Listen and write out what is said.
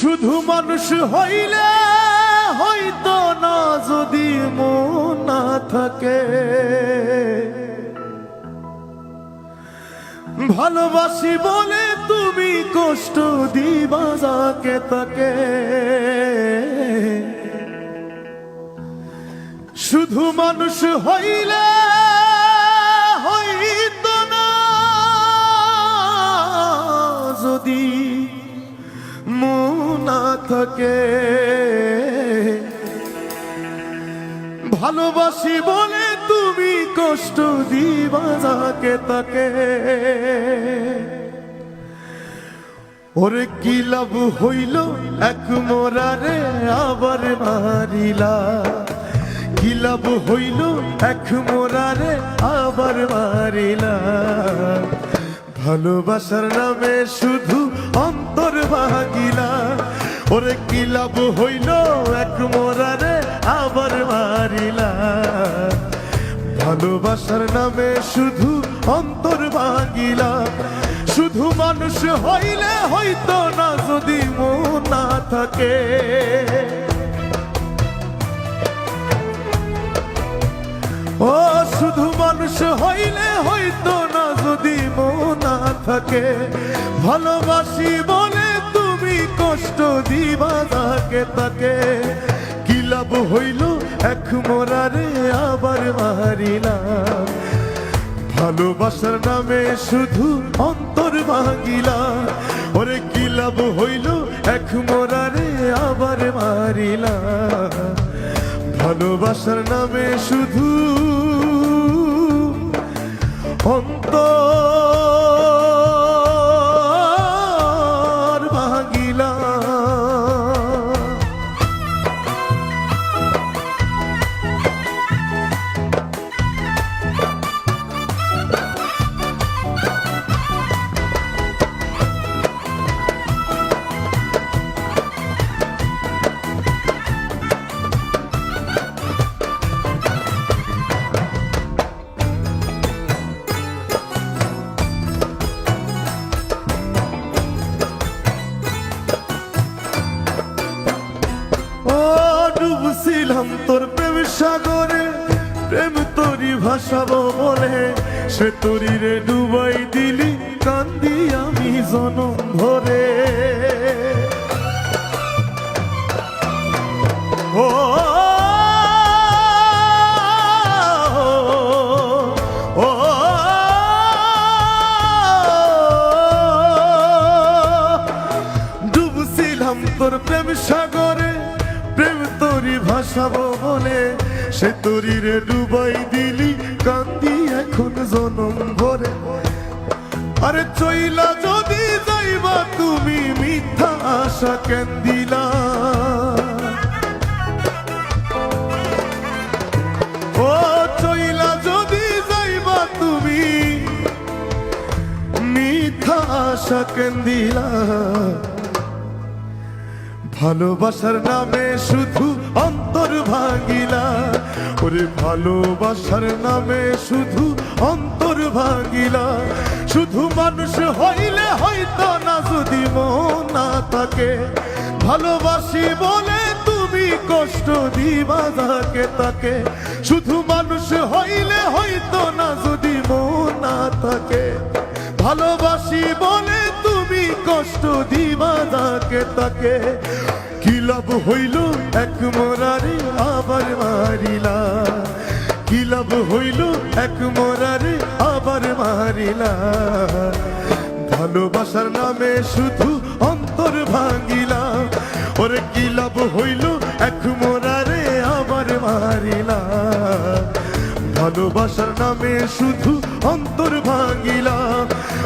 শুধু মানুষ হইলে হইতো না যদি মন না থাকে। ভালোবাসি বলে তুমি কষ্ট দিবা যাকে তাকে। শুধু মানুষ হইলে হইতো না যদি মন না থাকে। ভালোবাসি বলে তুমি কষ্ট দিবা যাকে তাকে। ওরে কি লাভ হইল এক মোরারে আবার মারিলা। কি লাভ হইল এক মোরারে আবার মারিলা। ভালোবাসার নামে শুধু অন্তর ভাগিলা। ওরে কি লাভ হইল এক মোরারে আবার মারিলা। ভালোবাসার নামে শুধু অন্তর ভাগিলা। শুধু মানুষ হইলে হইতো না যদি মন না থাকে। ও শুধু মানুষ হইলে হইতো না যদি মন না থাকে। ভালোবাসি বলে তুমি কষ্ট দিবা যাকে তাকে। কি লাভ হইল এক মোরারে আবার মারিলা। ভালোবাসার নামে শুধু অন্তর ভাঙিলা। ওরে কি লাভ হইল এক মোরারে আবার মারিলা। ভালোবাসার নামে শুধু অন্তর ভাঙিলা। ডুবছিলাম তোর প্রেম সাগরে, প্রেম তোরি ভাসাবো বলে সে তোরি রে ডুবাই দিলি কান্দি আমি জনম ভরে। ও ও ডুবছিলাম তোর প্রেম সাগরে, প্রেম তোরি ভাসাবো বলে সে তোরি রে ডুবাই দিলি কান্দি এখন জনম ভরে। আরে চইলা যদি যাইবা তুমি মিথ্যা আশা কেন দিলা। ও চইলা যদি যাইবা তুমি মিথ্যা আশা কেন দিলা। ভালোবাসার নামে শুধু অন্তর ভাঙিলা। ওরে ভালোবাসার নামে শুধু অন্তর ভাঙিলা। শুধু মানুষ হইলে হইতো না যদি মন না থাকে। ভালোবাসি বলে তুমি কষ্ট দিবা যাকে তাকে। শুধু মানুষ হইলে হইতো না যদি মন না থাকে। ভালোবাসি বলে তুমি কষ্ট দিবা যাকে তাকে। কি লাভ হইল এক মোরারে আবার মারিলা। কি লাভ হইল এক মোরারে আবার মারিলা। ভালোবাসার নামে শুধু অন্তর ভাঙিলা। ওরে কি লাভ হইল এক মোরারে আবার মারিলা। ভালোবাসার নামে শুধু অন্তর ভাঙিলা।